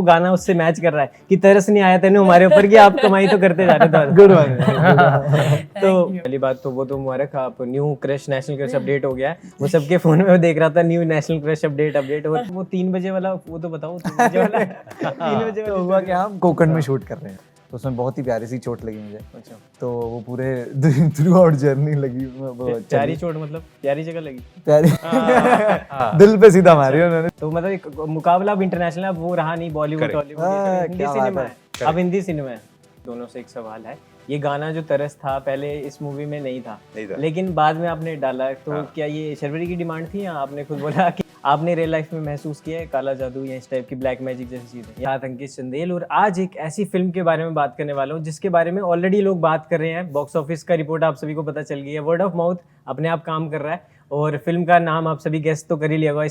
गाना उससे मैच कर रहा है कि तरस नहीं आया तेने हमारे ऊपर कि आप कमाई तो करते जा रहे थे। Good one. तो पहली बात तो वो तो मुबारक, आप new crush national crush update हो गया है, वो सबके फोन में देख रहा था न्यू नेशनल क्रश अपडेट और वो 3 बजे वाला वो तो बताओ 3 बजे वाला 3 बजे तो हुआ कि हम कोकण में शूट कर रहे हैं, तो उसमें बहुत ही प्यारी सी चोट लगी मुझे। अच्छा, तो वो पूरे थ्रू आउट जर्नी लगी प्यारी चोट मतलब प्यारी जगह लगी। प्यारी दिल पे सीधा मारी उन्होंने। तो मतलब एक मुकाबला अब इंटरनेशनल अब वो रहा नहीं, बॉलीवुड टॉलीवुड, हिंदी सिनेमा है, अब हिंदी सिनेमा है। दोनों से एक सवाल है, ये गाना जो तरस था पहले इस मूवी में नहीं था, लेकिन बाद में आपने डाला, तो क्या ये शर्वरी की डिमांड थी या आपने खुद बोला कि आपने रियल लाइफ में महसूस किया है काला जादू या इस टाइप की ब्लैक मैजिक जैसी चीजें? यहाँ अंकित चंदेल, और आज एक ऐसी फिल्म के बारे में बात करने वाला हूँ जिसके बारे में ऑलरेडी लोग बात कर रहे हैं, बॉक्स ऑफिस का रिपोर्ट आप सभी को पता चल गई है, वर्ड ऑफ माउथ अपने आप काम कर रहा है, और फिल्म का नाम आप सभी गेस तो कर ही लिया होगा।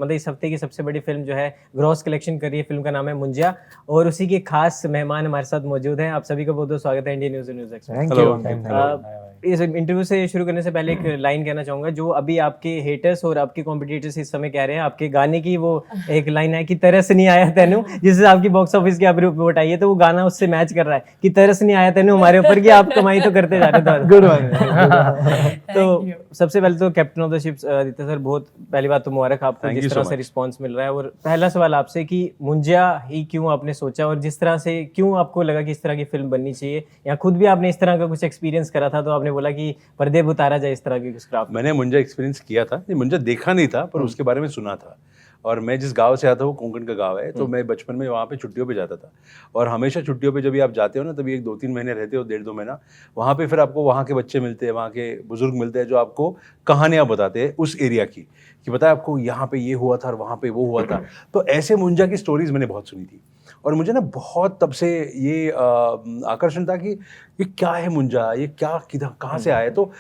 इस हफ्ते की सबसे बड़ी फिल्म जो है ग्रॉस कलेक्शन कर रही है, फिल्म का नाम है मुंजिया, और उसी के खास मेहमान हमारे साथ मौजूद हैं। आप सभी का बहुत बहुत स्वागत है इंडियन न्यूज़ और न्यूज़ एक्सप्रेस। इस इंटरव्यू से शुरू करने से पहले एक लाइन कहना चाहूंगा, जो अभी आपके हेटर्स और आपके कॉम्पिटिटर्स इस समय कह रहे हैं, आपके गाने की वो एक लाइन है कि तरस नहीं आया तेनू, जिससे आपकी बॉक्स ऑफिस की रिपोर्ट आई है, तो वो गाना उससे मैच कर रहा है कि तरस नहीं आया तेनू हमारे ऊपर कि आप कमाई तो करते जा रहे थे। Good one. तो सबसे पहले तो captain of the ship Aditya sir, बहुत पहली बात तो मुबारक आपको जिस तरह से रिस्पांस मिल रहा है, और पहला सवाल आपसे कि मुंजिया ही क्यों आपने सोचा, और जिस तरह से क्यों आपको लगा कि इस तरह की फिल्म बननी चाहिए, या खुद भी आपने इस तरह का कुछ एक्सपीरियंस करा था तो आपने बोला कि पर्दे उतारा जाए इस तरह की कुछ क्राफ्ट? मैंने मुंजा एक्सपीरियंस किया था, मुंजा देखा नहीं था पर उसके बारे में सुना था। और मैं जिस गांव से आता हूँ, कोंकण का गांव है, तो मैं बचपन में वहाँ पे छुट्टियों पे जाता था, और हमेशा छुट्टियों पे जब भी आप जाते हो ना, तभी 1-2-3 महीने रहते हो, 1.5-2 महीना वहाँ पे, फिर आपको वहाँ के बच्चे मिलते हैं, वहाँ के बुजुर्ग मिलते हैं, जो आपको कहानियाँ बताते हैं उस एरिया की, कि पता है आपको यहाँ पे ये हुआ था और वहाँ पे वो हुआ था। तो ऐसे मुंजा की स्टोरीज मैंने बहुत सुनी थी, और मुझे ना बहुत तब से ये आकर्षण था कि ये क्या है मुंजा, ये क्या किधर कहाँ से आया, तो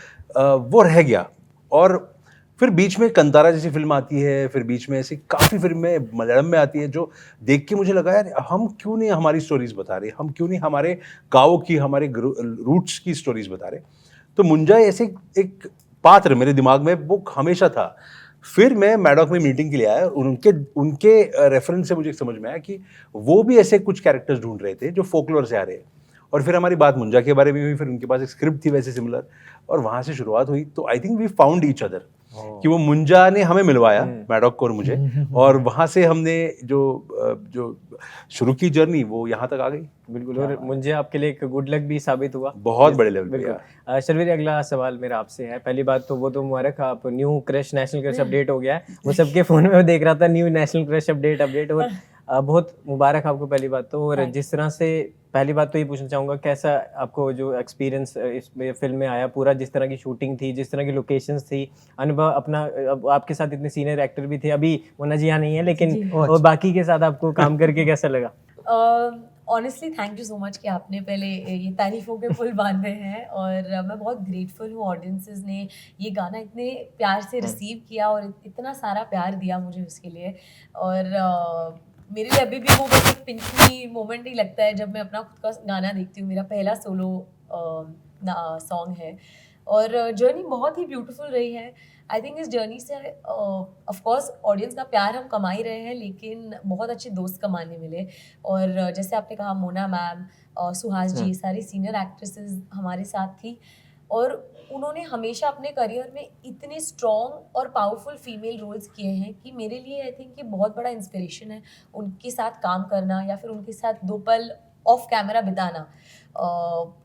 वो रह गया। और फिर बीच में कंतारा जैसी फिल्म आती है, फिर बीच में ऐसी काफ़ी फिल्में मलयालम में आती है, जो देख के मुझे लगा यार हम क्यों नहीं हमारी स्टोरीज बता रहे, हम क्यों नहीं हमारे गाँव की, हमारे रूट्स की स्टोरीज बता रहे। तो मुंजा ऐसे एक पात्र मेरे दिमाग में वो हमेशा था। फिर मैं मैडॉक में मीटिंग के लिए आया, उनके रेफरेंस से मुझे समझ में आया कि वो भी ऐसे कुछ कैरेक्टर्स ढूंढ रहे थे जो फोकलोर से आ रहे हैं, और फिर हमारी बात मुंजा के बारे में हुई, फिर उनके पास एक स्क्रिप्ट थी वैसे सिमिलर, और वहाँ से शुरुआत हुई। तो I think we found each other, कि वो मुंजा ने हमें मिलवाया, मैडॉक को और मुझे, और वहाँ से हमने जो शुरू की जर्नी वो यहाँ तक आ गई। बिल्कुल, और मुंजिया आपके लिए एक गुड लक भी साबित हुआ बहुत बड़े लेवल पे। शर्वरी, अगला सवाल मेरा आपसे है। पहली बात तो वो तो मुबारक, आप new crush national crush update हो गया है, वो सबके फोन में देख रहा था न्यू नेशनल क्रश अपडेट, और बहुत मुबारक आपको पहली बात तो। और जिस तरह से पहली बात तो ये पूछना चाहूँगा, कैसा आपको जो एक्सपीरियंस इस फिल्म में आया, पूरा जिस तरह की शूटिंग थी, जिस तरह की लोकेशंस थी, अनुभव अपना, आपके साथ इतने सीनियर एक्टर भी थे, अभी मोना जी यहाँ नहीं है, लेकिन और बाकी के साथ आपको काम करके कैसा लगा? Honestly thank you so much कि आपने पहले ये तारीफ़ों के पुल बांधे हैं, और मैं बहुत ग्रेटफुल हूँ ऑडियंसेस ने ये गाना इतने प्यार से रिसीव किया और इतना सारा प्यार दिया मुझे उसके लिए। और मेरे लिए अभी भी वो बस एक पिंकी मोमेंट ही लगता है जब मैं अपना खुद का गाना देखती हूँ। मेरा पहला सोलो सॉन्ग है, और जर्नी बहुत ही ब्यूटीफुल रही है। आई थिंक इस जर्नी से ऑफ कोर्स ऑडियंस का प्यार हम कमा ही रहे हैं, लेकिन बहुत अच्छे दोस्त कमाने मिले। और जैसे आपने कहा, मोना मैम, सुहास जी, सारी सीनियर एक्ट्रेसेस हमारे साथ थी, और उन्होंने हमेशा अपने करियर में इतने स्ट्रॉन्ग और पावरफुल फीमेल रोल्स किए हैं कि मेरे लिए आई थिंक ये बहुत बड़ा इंस्पिरेशन है उनके साथ काम करना, या फिर उनके साथ 2 पल ऑफ कैमरा बिताना।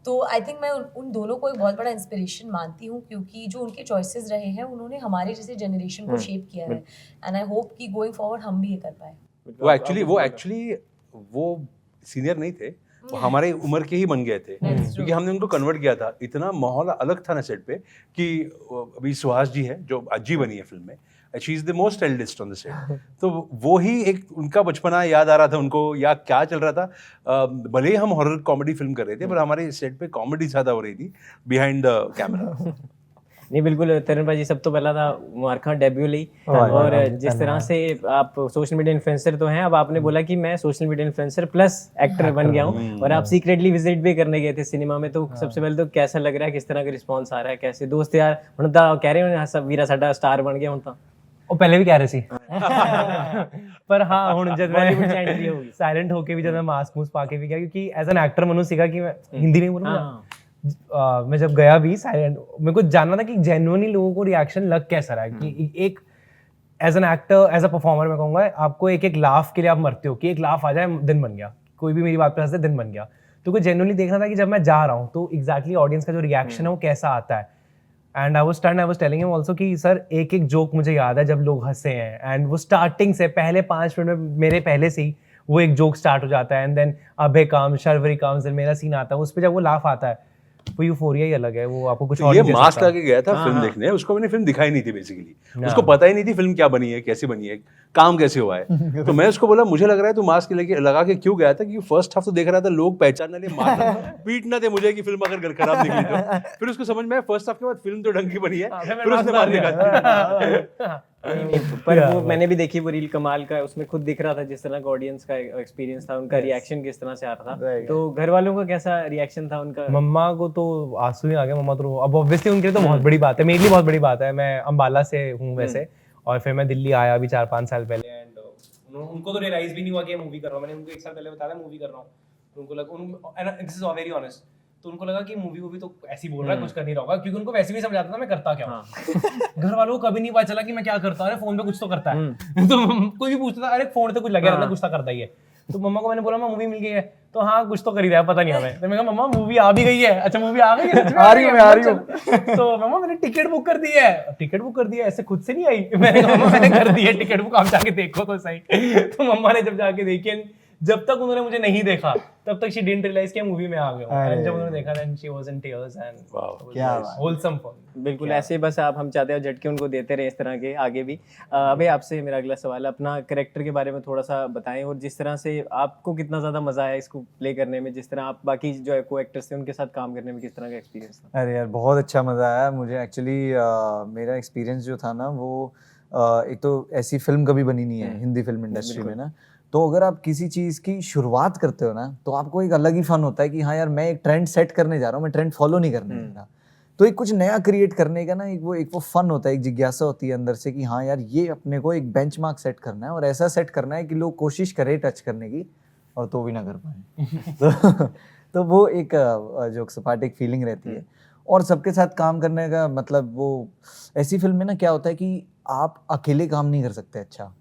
तो आई थिंक मैं उन दोनों को एक बहुत बड़ा इंस्पिरेशन मानती हूँ, क्योंकि जो उनके चॉइसेस रहे हैं उन्होंने हमारे जैसे जनरेशन को शेप किया है, एंड आई होप कि गोइंग फॉरवर्ड हम भी ये कर पाए। वो एक्चुअली वो सीनियर नहीं थे, वो हमारे उम्र के ही बन गए थे, क्योंकि हमने उनको कन्वर्ट किया था। इतना माहौल अलग था ना सेट पे, कि अभी सुहास जी है जो अज्जी बनी है फिल्म में, she is the most eldest on the set, तो वो ही एक उनका बचपना याद आ रहा था उनको, या क्या चल रहा था। भले ही हम हॉरर कॉमेडी फिल्म कर रहे थे, पर हमारे सेट पे कॉमेडी ज़्यादा हो रही थी बिहाइंड द कैमरा। नहीं बिल्कुल, तरुण भाई जी, सब तो पहला था मुबारक डेब्यू ली, और जिस तरह से आप सोशल मीडिया इन्फ्लुएंसर तो हैं, अब आपने बोला कि मैं social media influencer plus actor बन गया हूँ, और आप सीक्रेटली विजिट भी करने गए थे सिनेमा में, तो सबसे पहले तो कैसा लग रहा है, किस तरह का रिस्पॉन्स आ रहा है, कैसे दोस्त यार ਹੁਣ ਤਾਂ कह रहे हो वीरा साडा स्टार बन गया ਹੁਣ ਤਾਂ? ਉਹ ਪਹਿਲੇ ਵੀ ਕਹਿ ਰਹੇ ਸੀ ਪਰ ਹਾਂ ਹੁਣ ਜਦ Bollywood 'ਚ ਮੈਂ entry ਹੋ ਗਈ। ਸਾਇਲੈਂਟ ਹੋ ਕੇ ਵੀ ਜਦ ਮੈਂ ਮਾस्क मूस पा के भी गया क्योंकि एज एन एक्टर ਮੈਨੂੰ ਸੀਗਾ कि मैं हिंदी नहीं बोलूंगा मैं जब गया भी साइलेंट मेरे को जानना था कि जेन्युइनली लोगों को रिएक्शन लग कैसा रहा है कि एक as an actor as a performer मैं कहूँगा आपको एक एक लाफ के लिए आप मरते हो कि एक लाफ आ जाए दिन बन गया, कोई भी मेरी बात पे हंसे दिन बन गया। तो कोई जेन्युइनली देखना था कि जब मैं जा रहा हूँ तो एग्जैक्टली ऑडियंस का जो रिएक्शन है वो कैसा आता है। And I was telling him also कि सर एक एक जोक मुझे याद है जब लोग हंसे हैं एंड वो स्टार्टिंग से पहले 5 मिनट में मेरे पहले से ही वो एक जोक स्टार्ट हो जाता है एंड देन अभय काम शर्वरी काम से मेरा सीन आता है उस पर जब वो लाफ आता है वो यूफोरिया ही अलग है, वो आपको कुछ तो और ये नहीं दे मास्क सकता। लगा गया था फिल्म देखने, उसको मैंने फिल्म दिखाई नहीं थी बेसिकली, उसको पता ही नहीं थी फिल्म क्या बनी है, कैसे बनी है, काम कैसे हुआ है। तो मैं उसको बोला मुझे लग रहा है तू मास्क लगा के क्यों गया था, क्योंकि फर्स्ट हाफ तो देख रहा था लोग पहचानने लिए मारना पीटना थे मुझे कि फिल्म अगर खराब निकली तो। फिर उसको समझ में आया फर्स्ट हाफ के बाद फिल्म तो ढंग की बनी है, फिर उसने मार दिया। पर वो मैंने भी देखी वो रील, कमाल का, उसमें खुद दिख रहा था जिस तरह का ऑडियंस का एक्सपीरियंस था, उनका रिएक्शन किस तरह से आ रहा था। तो घर वालों का कैसा रिएक्शन था उनका? मम्मा को तो आंसू ही आ गया, मम्मा तो अब ऑब्वियसली उनके लिए तो बहुत बड़ी बात है, मेरे लिए बहुत बड़ी बात है। मैं अंबाला से हूँ वैसे और फिर मैं दिल्ली आया अभी 4-5 साल पहले एंड उनको तो रियलाइज भी नहीं हुआ कि मैं मूवी कर रहा हूँ। मैंने उनको 1 साल पहले बताया मूवी कर रहा हूँ तो उनको लगा, दिस इज वेरी ऑनेस्ट, तो उनको लगा कि मूवी तो ऐसी बोल रहा है, कुछ कर नहीं रहा होगा, क्योंकि उनको वैसे भी समझ आता था मैं करता क्या हूँ। घर वालों को कभी नहीं पता चला कि मैं क्या करता हूँ, अरे फोन पे कुछ तो करता है। तो कोई भी पूछता था अरे फोन पे कुछ लगे रहता, कुछ तो करता ही है। तो मम्मा को मैंने बोला मैं मूवी मिल गई है, तो हाँ कुछ तो कर ही रहा है, पता नहीं हमें। तो मैं कहा मम्मा मूवी आ भी गई है। अच्छा मूवी आ गई है? आ रही हूँ। तो मम्मा मैंने टिकट बुक कर दी है। टिकट बुक कर दी है, ऐसे खुद से नहीं आई? मैंने कहा मम्मा मैंने कर दी है टिकट बुक, आप जाके देखो तो सही। तो मम्मा ने जब जाके देखी, जब तक उन्होंने मुझे नहीं देखा तब तक शी डिडंट रियलाइज कि मूवी में आ गया हूं, एंड जब उन्होंने देखा then she was in tears and क्या बात। होलसम फॉर बिल्कुल ऐसे बस आप, हम चाहते हैं झटके उनको देते रहे इस तरह के आगे भी। अबे आपसे मेरा अगला सवाल है, अपना कैरेक्टर के बारे में थोड़ा सा बताएं और जिस तरह से आपको कितना ज़्यादा मज़ा आया इसको प्ले करने में, जिस तरह आप बाकी जो है को एक्टर्स थे उनके साथ काम करने में किस तरह का एक्सपीरियंस था? अरे यार बहुत अच्छा मज़ा आया मुझे एक्चुअली। मेरा एक्सपीरियंस जो था ना वो एक तो ऐसी फिल्म कभी बनी नहीं है हिंदी फिल्म इंडस्ट्री में ना, तो अगर आप किसी चीज़ की शुरुआत करते हो ना तो आपको एक अलग ही फन होता है कि हाँ यार मैं एक ट्रेंड सेट करने जा रहा हूँ, मैं ट्रेंड फॉलो नहीं करने जा रहा। तो एक कुछ नया क्रिएट करने का ना एक वो फन होता है, एक जिज्ञासा होती है अंदर से कि हाँ यार ये अपने को एक बेंचमार्क सेट करना है और ऐसा सेट करना है कि लोग कोशिश करें टच करने की और तो भी ना कर पाए। तो वो एक जो सपाट फीलिंग रहती है। और सबके साथ काम करने का मतलब वो ऐसी फिल्म में ना क्या होता है कि आप अकेले काम नहीं कर सकते, अच्छा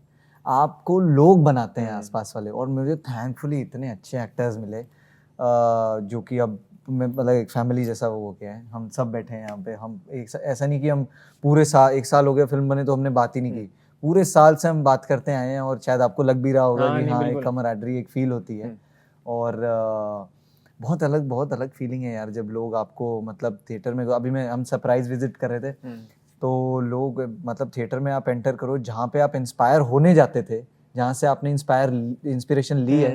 आपको लोग बनाते हैं आसपास वाले। और मुझे थैंकफुली इतने अच्छे एक्टर्स मिले जो कि अब मतलब एक फैमिली जैसा वो हो गया है। हम सब बैठे हैं यहाँ पे, हम ऐसा नहीं कि हम पूरे 1 साल हो गया फिल्म बने तो हमने बात ही नहीं की, पूरे साल से हम बात करते आए हैं। और शायद आपको लग भी रहा होगा कि हाँ एक कमराडरी एक फील होती है। और बहुत अलग फीलिंग है यार जब लोग आपको मतलब थिएटर में, अभी हम सरप्राइज विजिट कर रहे थे तो लोग मतलब थिएटर में आप एंटर करो जहाँ पे आप इंस्पायर होने जाते थे, जहाँ से आपने इंस्पिरेशन ली है,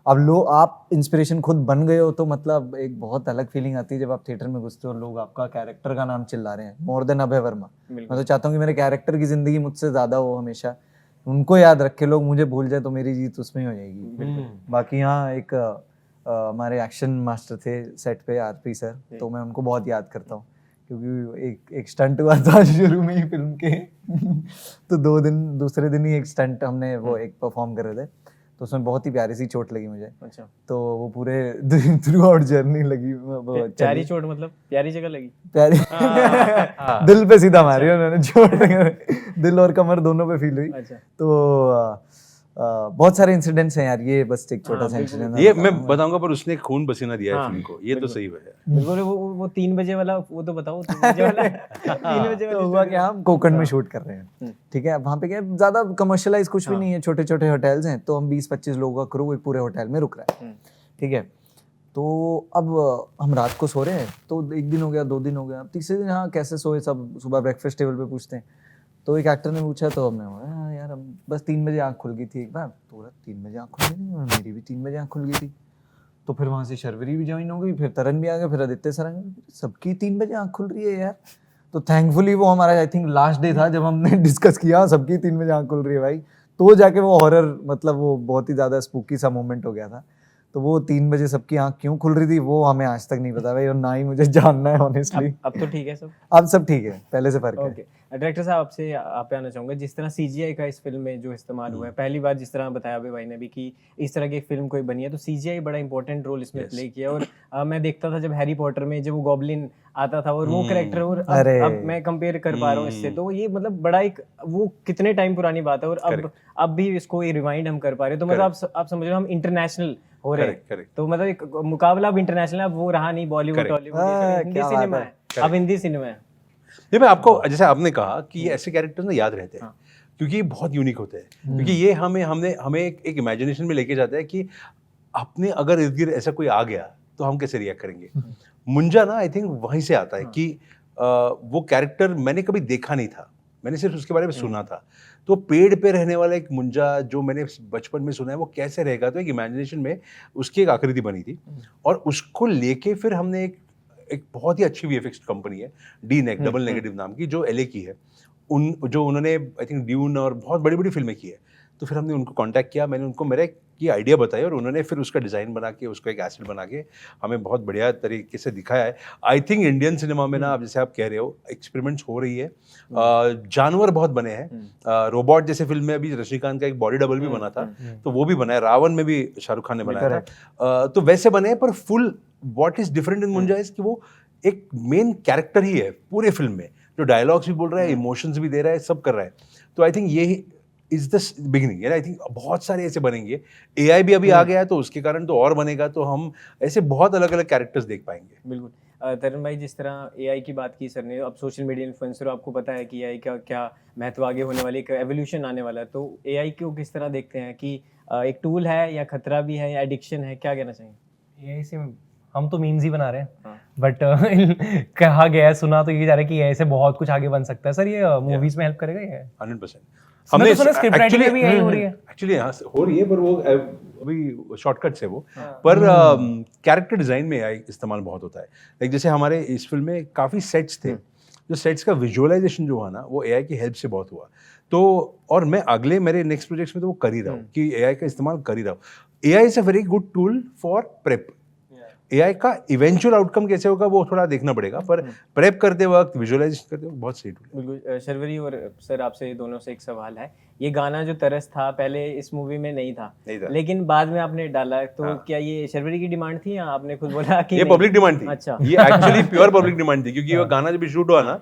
अब आप इंस्पिरेशन खुद बन गए हो, तो मतलब एक बहुत अलग फीलिंग आती है जब आप थिएटर में घुसते हो और लोग आपका कैरेक्टर का नाम चिल्ला रहे हैं मोर देन अभय वर्मा। मैं तो चाहता हूँ कि मेरे कैरेक्टर की जिंदगी मुझसे ज्यादा हो हमेशा, उनको याद रखे लोग, मुझे भूल जाए तो मेरी जीत उसमें हो जाएगी। बाकी यहाँ एक हमारे एक्शन मास्टर थे सेट पे आरपी सर, तो मैं उनको बहुत याद करता हूँ क्योंकि एक स्टंट हुआ था शुरू में ही फिल्म के तो दूसरे दिन ही एक स्टंट हमने वो एक परफॉर्म कर रहे थे, तो उसमें बहुत ही प्यारी सी चोट लगी मुझे। अच्छा। तो वो पूरे थ्रू आउट जर्नी लगी वो प्यारी चोट मतलब प्यारी जगह लगी? प्यारी दिल पे सीधा मारी उन्होंने चोट, दिल और कमर दोनों पे फील हुई। अच्छा। तो बहुत सारे इंसिडेंट्स हैं यार, ये बस एक छोटा सा इंसिडेंट ये मैं बताऊंगा, पर उसने खून पसीना दिया है फिल्म को, ये तो सही है। बिल्कुल। वो 3 बजे वाला वो तो बताओ, 3 बजे वाला 3 बजे वाला तो हुआ कि हम कोकण में शूट कर रहे हैं, ठीक है। वहाँ पे क्या ज्यादा कमर्शियलाइज कुछ भी नहीं है, छोटे छोटे होटल्स हैं, तो हम 20-25 लोगों का क्रू एक पूरे होटल में रुक रहा है, ठीक है। तो अब हम रात को सो रहे हैं, तो 1 दिन हो गया, 2 दिन हो गया, तीसरे दिन हाँ कैसे सोए सब, सुबह ब्रेकफास्ट टेबल पे पूछते हैं। तो एक एक्टर ने पूछा, तो हमने बोला यार हम बस 3 बजे आँख खुल गई थी एक बार, तो बोला 3 बजे आँख खुल गई थी, मेरी भी 3 बजे आँख खुल गई थी। तो फिर वहाँ से शर्वरी भी ज्वाइन हो गई, फिर तरन भी आ गया, फिर आदित्य सर आ गए, सबकी 3 बजे आँख खुल रही है यार। तो थैंकफुली वो हमारा आई थिंक लास्ट डे था जब हमने डिस्कस किया सबकी 3 बजे आँख खुल रही है भाई, तो जाके वो हॉरर मतलब वो बहुत ही ज़्यादा स्पूकी सा मोमेंट हो गया था। तो वो 3 बजे सबकी आंख क्यों खुल रही थी वो हमें आज तक नहीं पता भाई, और ना ही मुझे जानना है ऑनेस्टली। अब तो ठीक है सब। अब सब ठीक है, पहले से फर्क है। ओके डायरेक्टर साहब, आपसे आप पे आना चाहूँगा, जिस तरह सीजीआई का इस फिल्म में जो इस्तेमाल हुआ है, पहली बार जिस तरह बताया अभी भाई ने भी कि इस तरह की एक फिल्म कोई बनी है, तो सीजीआई बड़ा इंपॉर्टेंट रोल इसमें प्ले किया। और मैं देखता था जब हैरी पॉटर में जब वो गॉब्लिन आता था और वो कैरेक्टर, और अब मैं कंपेयर कर पा रहा हूँ इससे, तो ये मतलब बड़ा एक वो कितने टाइम पुरानी बात है, और अब भी इसको रिवाइंड हम कर पा रहे हैं, तो मतलब आप समझ रहे हो हम इंटरनेशनल हो रहे हैं। तो मतलब एक मुकाबला अब इंटरनेशनल, अब वो रहा नहीं बॉलीवुड टॉलीवुड, हिंदी सिनेमा है, अब हिंदी सिनेमा है। ये मैं आपको, जैसे आपने कहा कि ये ऐसे कैरेक्टर्स ना याद रहते हैं क्योंकि ये बहुत यूनिक होते हैं, क्योंकि ये हमें एक इमेजिनेशन में लेके जाता है कि अपने अगर इर्द गिर्द ऐसा कोई आ गया तो हम कैसे रिएक्ट करेंगे। मुंजा ना आई थिंक वहीं से आता है कि वो कैरेक्टर मैंने कभी देखा नहीं था, मैंने सिर्फ उसके बारे में सुना था। तो पेड़ पे रहने वाला एक मुंजा जो मैंने बचपन में सुना है वो कैसे रहेगा, तो एक इमेजिनेशन में उसकी एक आकृति बनी थी, और उसको लेके फिर हमने एक बहुत ही अच्छी वीएफएक्स कंपनी है डीनेक, डबल नेगेटिव नाम की, जो एलए की है, उन्होंने आई थिंक ड्यून और बहुत बड़ी बड़ी फिल्में की है। तो फिर हमने उनको कांटेक्ट किया, मैंने उनको मेरा ये आइडिया बताया और उन्होंने फिर उसका डिज़ाइन बना के उसको एक एसेट बना के हमें बहुत बढ़िया तरीके से दिखाया है। आई थिंक इंडियन सिनेमा में ना, आप जैसे आप कह रहे हो, एक्सपेरिमेंट्स हो रही है, जानवर बहुत बने हैं। रोबोट जैसे फिल्म में अभी रजनीकांत का एक बॉडी डबल भी बना था, तो वो भी बना है। रावण में भी शाहरुख खान ने बनाया था। तो वैसे बने हैं, पर full what is different in Munjya is कि वो एक मेन कैरेक्टर ही है पूरे फिल्म में, जो डायलॉग्स भी बोल रहा है, इमोशंस भी दे रहा है, सब कर रहा है। तो आई थिंक ये is the beginning, I think बहुत सारे ऐसे बनेंगे। एआई भी अभी आ गया है तो उसके कारण तो और बनेगा, तो हम ऐसे बहुत अलग अलग कैरेक्टर्स देख पाएंगे। बिल्कुल। तरुण भाई, जिस तरह एआई की बात की सर ने, अब सोशल मीडिया इन्फ्लुएंसर, आपको पता है कि एआई का क्या महत्व आगे होने वाली, एक एवोल्यूशन आने वाला है, तो एआई को किस तरह देखते हैं कि एक टूल है या खतरा भी है या एडिक्शन है, क्या कहना चाहिए? एआई से हम तो मीम्स ही बना रहे हैं, बट कहा गया है, सुना तो ये जा रहा है कि एआई से बहुत कुछ आगे बन सकता है। सर ये मूवीज में हेल्प करेगा ये? 100%। हमने सुना स्क्रिप्ट राइटिंग में भी यही हो रही है। एक्चुअली हो रही है, पर वो अभी शॉर्टकट्स है वो, पर कैरेक्टर डिजाइन में एआई इस्तेमाल बहुत होता है। लाइक जैसे हमारे इस फिल्म में काफ़ी सेट्स थे, जो सेट्स का विजुअलाइजेशन जो हुआ ना, वो एआई की हेल्प से बहुत हुआ। तो और मैं अगले मेरे नेक्स्ट प्रोजेक्ट्स में तो वो कर ही रहा हूँ कि एआई का इस्तेमाल कर ही रहा हूँ। AI is a very good tool for prep. AI का इवेंचुअल आउटकम कैसे होगा वो थोड़ा देखना पड़ेगा, पर प्रेप करते वक्त, विजुअलाइजेशन करते वक्त बहुत सही टूल। बिल्कुल। शर्वरी और सर, आपसे दोनों से एक सवाल है, ये गाना जो तरस था पहले इस मूवी में नहीं था, लेकिन बाद में आपने डाला, तो क्या ये शर्वरी की डिमांड थी या आपने खुद बोला कि ये पब्लिक डिमांड थी? अच्छा, ये एक्चुअली प्योर पब्लिक डिमांड थी, क्योंकि वो गाना जब शूट हुआ ना,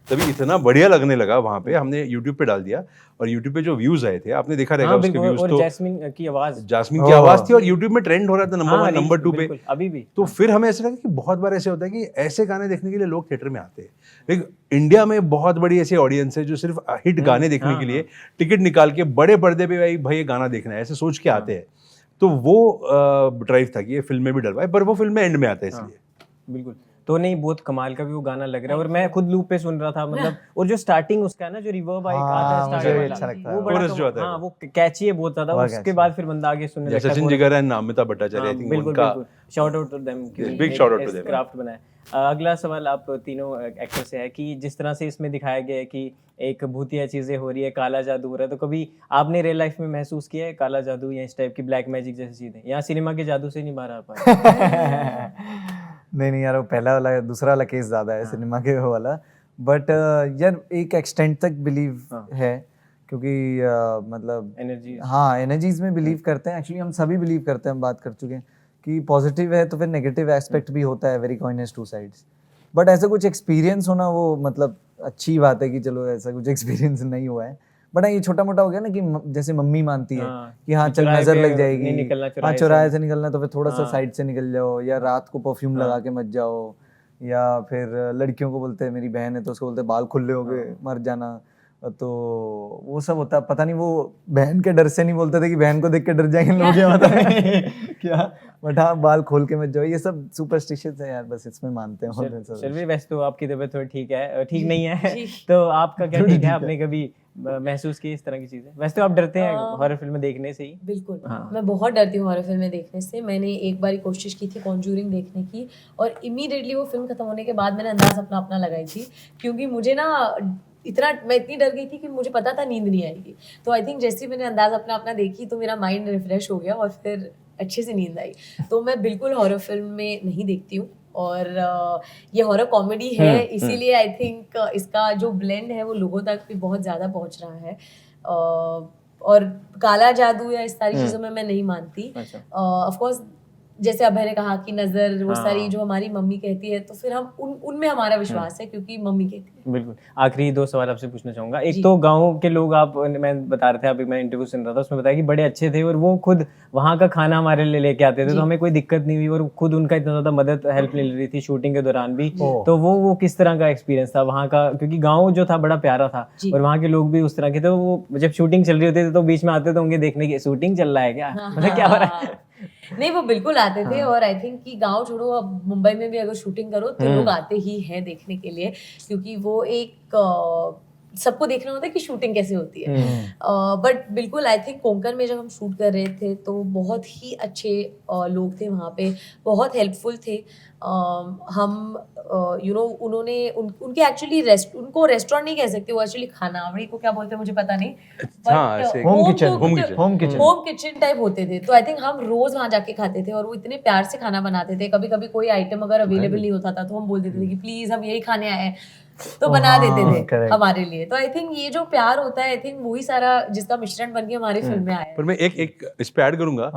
तभी इतना बढ़िया लगने लगा वहाँ पे, हमने YouTube पे डाल दिया, और YouTube पे जो व्यूज आए थे, आपने देखा रहेगा उसके व्यूज, तो जैस्मिन की आवाज थी और YouTube में ट्रेंड हो रहा था नंबर 1 नंबर 2 पे अभी भी। तो फिर हमें ऐसा लगा कि बहुत बार ऐसे होता है कि ऐसे गाने देखने के लिए लोग थिएटर में आते हैं, लेकिन इंडिया में बहुत बड़ी ऐसी ऑडियंस है जो सिर्फ हिट गाने देखने के लिए टिकट निकाल के बड़े पर्दे पे भाई ये गाना देखना है ऐसे सोच के आते हैं। तो वो ड्राइव था कि ये फिल्म में भी डलवाए, पर वो फिल्म में एंड में आता है इसलिए। बिल्कुल। तो नहीं, बहुत कमाल का भी वो गाना लग रहा है, और मैं खुद लूप पे सुन रहा था, मतलब और जो स्टार्टिंग उसका है ना, जो रिवर्ब आता है स्टार्टिंग वाला, अच्छा लगता है वो बड़ा जो आता है, हाँ, वो कैची है बहुत ज्यादा। उसके बाद फिर बंदा आगे सुनने लगता है। Sachin Jigar and Amitabh Bhattacharya, I think उनका shout out to them, big shout out to them, craft बनाया। अगला सवाल आप तीनों एक्टर से है कि जिस तरह से इसमें दिखाया गया है कि एक भूतिया चीजें हो रही है, काला जादू हो रहा है, तो कभी आपने रियल लाइफ में महसूस किया है काला जादू या इस टाइप की ब्लैक मैजिक जैसी चीजें, या सिनेमा के जादू से नहीं बाहर आ पाए? नहीं यार, वो पहला वाला, दूसरा वाला केस ज़्यादा है सिनेमा के वाला, बट यार एक एक्सटेंट तक बिलीव है, क्योंकि मतलब एनर्जी, हाँ, एनर्जीज में बिलीव करते हैं। एक्चुअली हम सभी बिलीव करते हैं, हम बात कर चुके हैं कि पॉजिटिव है तो फिर नेगेटिव एस्पेक्ट भी होता है, very coin has two sides. But ऐसा कुछ एक्सपीरियंस होना वो मतलब अच्छी बात है कि चलो ऐसा कुछ एक्सपीरियंस नहीं हुआ है। बट ये छोटा मोटा हो गया ना कि जैसे मम्मी मानती है कि हाँ चल नजर लग जाएगी, हाँ चौराहे से निकलना तो फिर थोड़ा सा साइड से निकल जाओ, या रात को परफ्यूम लगा के मत जाओ, या फिर लड़कियों को बोलते हैं, मेरी बहन है तो उसको बोलते हैं बाल खुले हो गए मर जाना, तो वो सब होता है। पता नहीं वो बहन के डर से नहीं बोलते थे कि बहन को देख के डर जाएंगे लोग, या पता नहीं क्या, बट हाँ बाल खोल के मत जाओ, ये सब सुपरस्टिशियस है यार, बस इसमें मानते हैं। चलिए, वैसे तो आपकी तबीयत थोड़ी ठीक है, ठीक नहीं है तो आपका क्या ठीक है? आपने कभी महसूस की इस तरह की चीजें? वैसे तो आप डरते हैं हॉरर फिल्में देखने से ही? बिल्कुल, मैं बहुत डरती हूँ हॉरर फिल्में देखने से। मैंने एक बार कोशिश की थी कॉन्जूरिंग देखने की, और इमीडिएटली वो फिल्म खत्म होने के बाद मैंने अंदाज अपना लगाई थी, क्योंकि मुझे ना मैं इतनी डर गई थी कि मुझे पता था नींद नहीं आएगी। तो आई थिंक जैसे मैंने अंदाज अपना देखी तो मेरा माइंड रिफ्रेश हो गया, और फिर अच्छे से नींद आई। तो मैं बिल्कुल हॉरर फिल्म में नहीं देखती हूँ, और ये हॉरर कॉमेडी है, इसीलिए आई थिंक इसका जो ब्लेंड है वो लोगों तक भी बहुत ज़्यादा पहुँच रहा है। और काला जादू या इस सारी चीज़ों में मैं नहीं मानती। ऑफ कोर्स जैसे अभय ने कहा कि नजर, वो सारी जो हमारी मम्मी कहती है, तो फिर हम उनमें हमारा विश्वास है, क्योंकि मम्मी कहती है। बिल्कुल। आखिरी 2 सवाल आपसे पूछना चाहूंगा। एक तो गांव के लोग, आप मैं बता रहे थे, अभी मैं इंटरव्यू सुन रहा था, उसमें बताया कि बड़े अच्छे थे और वो खुद वहाँ का खाना हमारे लिए लेके आते थे, तो हमें कोई दिक्कत नहीं हुई, और खुद उनका इतना ज्यादा मदद हेल्प मिल रही थी शूटिंग के दौरान भी। तो वो किस तरह का एक्सपीरियंस था वहाँ का, क्योंकि गाँव जो था बड़ा प्यारा था और वहाँ के लोग भी उस तरह के थे। वो जब शूटिंग चल रही होती थी तो बीच में आते तो होंगे देखने की शूटिंग चल रहा है क्या, मतलब क्या हो रहा है। नहीं, वो बिल्कुल आते थे। और आई थिंक कि गांव छोड़ो, अब मुंबई में भी अगर शूटिंग करो तो लोग आते ही हैं देखने के लिए, क्योंकि वो एक सबको देखना होता है कि शूटिंग कैसे होती है। बट बिल्कुल आई थिंक कोंकण में जब हम शूट कर रहे थे तो बहुत ही अच्छे लोग थे वहाँ पे, बहुत हेल्पफुल थे। हम उन्होंने उनके एक्चुअली उनको रेस्टोरेंट नहीं कह सकते, वो एक्चुअली खानावड़ी को क्या बोलते हैं मुझे पता नहीं, होम किचन टाइप होते थे। तो आई थिंक हम रोज वहाँ जाके खाते थे, और वो इतने प्यार से खाना बनाते थे। कभी कभी कोई आइटम अगर अवेलेबल नहीं होता था तो हम बोल देते थे कि प्लीज हम यही खाने आए हैं, तो बना देते थे हमारे लिए। तो आई थिंक ये जो प्यार होता है, आई थिंक वही सारा जिसका मिश्रण बन के हमारी फिल्म में आया है। पर मैं एक इस पे ऐड करूंगा,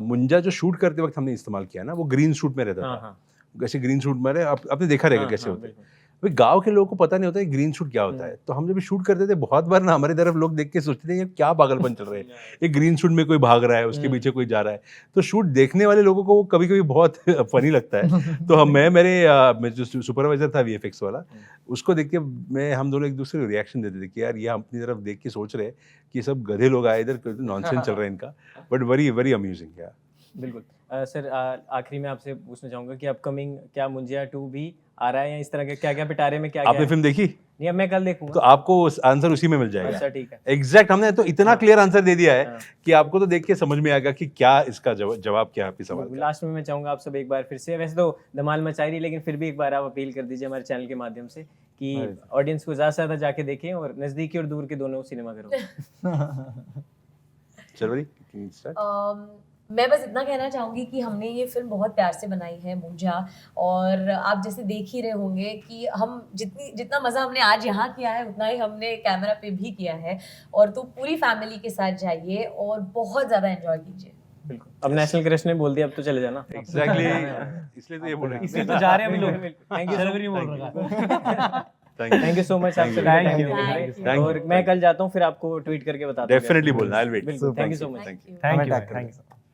मुंजा जो शूट करते वक्त हमने इस्तेमाल किया ना, वो ग्रीन सूट में रहता था। जैसे ग्रीन सूट में रहे, आपने देखा रहेगा कैसे होते हैं। भाई गांव के लोगों को पता नहीं होता है ग्रीन सूट क्या होता है। तो हम जब शूट करते थे, बहुत बार ना हमारी तरफ लोग देख के सोचते थे ये क्या पागलपन चल रहा है, ये ग्रीन सूट में कोई भाग रहा है, उसके पीछे कोई जा रहा है। तो शूट देखने वाले लोगों को कभी कभी बहुत फनी लगता है। तो मेरे जो सुपरवाइजर था वीएफएक्स वाला, उसको देख के हम दोनों एक दूसरे को रिएक्शन देते थे कि यार ये अपनी तरफ देख के सोच रहे हैं कि ये सब गधे लोग आए इधर, नॉनसेंस चल रहा है इनका, बट वेरी वेरी अम्यूजिंग। यार बिल्कुल। सर आखिरी में आपसे पूछना चाहूंगा कि अपकमिंग क्या मुंजिया 2 भी आ रहा है, या इस तरह के क्या क्या पिटारे में क्या आपने फिल्म देखी? नहीं, अब मैं कल देखूंगा। तो आपको आंसर उसी में मिल जाएगा। अच्छा ठीक है। एग्जैक्ट, हमने तो इतना क्लियर आंसर दे दिया है कि आपको तो देख के समझ में आएगा कि क्या इसका जवाब क्या है आपके सवाल का। लास्ट में मैं चाहूंगा आप सब एक बार फिर से, वैसे तो धमाल मचाई रही, लेकिन फिर भी एक बार आप अपील कर दीजिए हमारे चैनल के माध्यम से कि ऑडियंस को ज्यादा से ज्यादा जाके देखें, और नजदीकी और दूर के दोनों सिनेमा घरों। चलो मैं बस इतना कहना चाहूँगी कि हमने ये फिल्म बहुत प्यार से बनाई है, मुंजा। और आप जैसे देख ही रहे होंगे कि हम जितना मज़ा हमने आज यहाँ किया है, उतना ही हमने कैमरा पे भी किया है। और तो पूरी फैमिली के साथ जाइए और बहुत ज़्यादा एंजॉय कीजिए। बिल्कुल। अब नेशनल क्रश ने बोल दिया, अब तो चले जाना। एग्जैक्टली, इसलिए तो ये बोल रहे हैं, इसलिए तो जा रहे हैं अभी लोग। थैंक यू, नहीं बोल रहा। थैंक यू सो मच आपसे। और मैं कल जाता हूँ, फिर आपको ट्वीट करके बताता हूँ। डेफिनेटली बोलना, आई विल वेट। बिल्कुल, thank you so much. Thank you.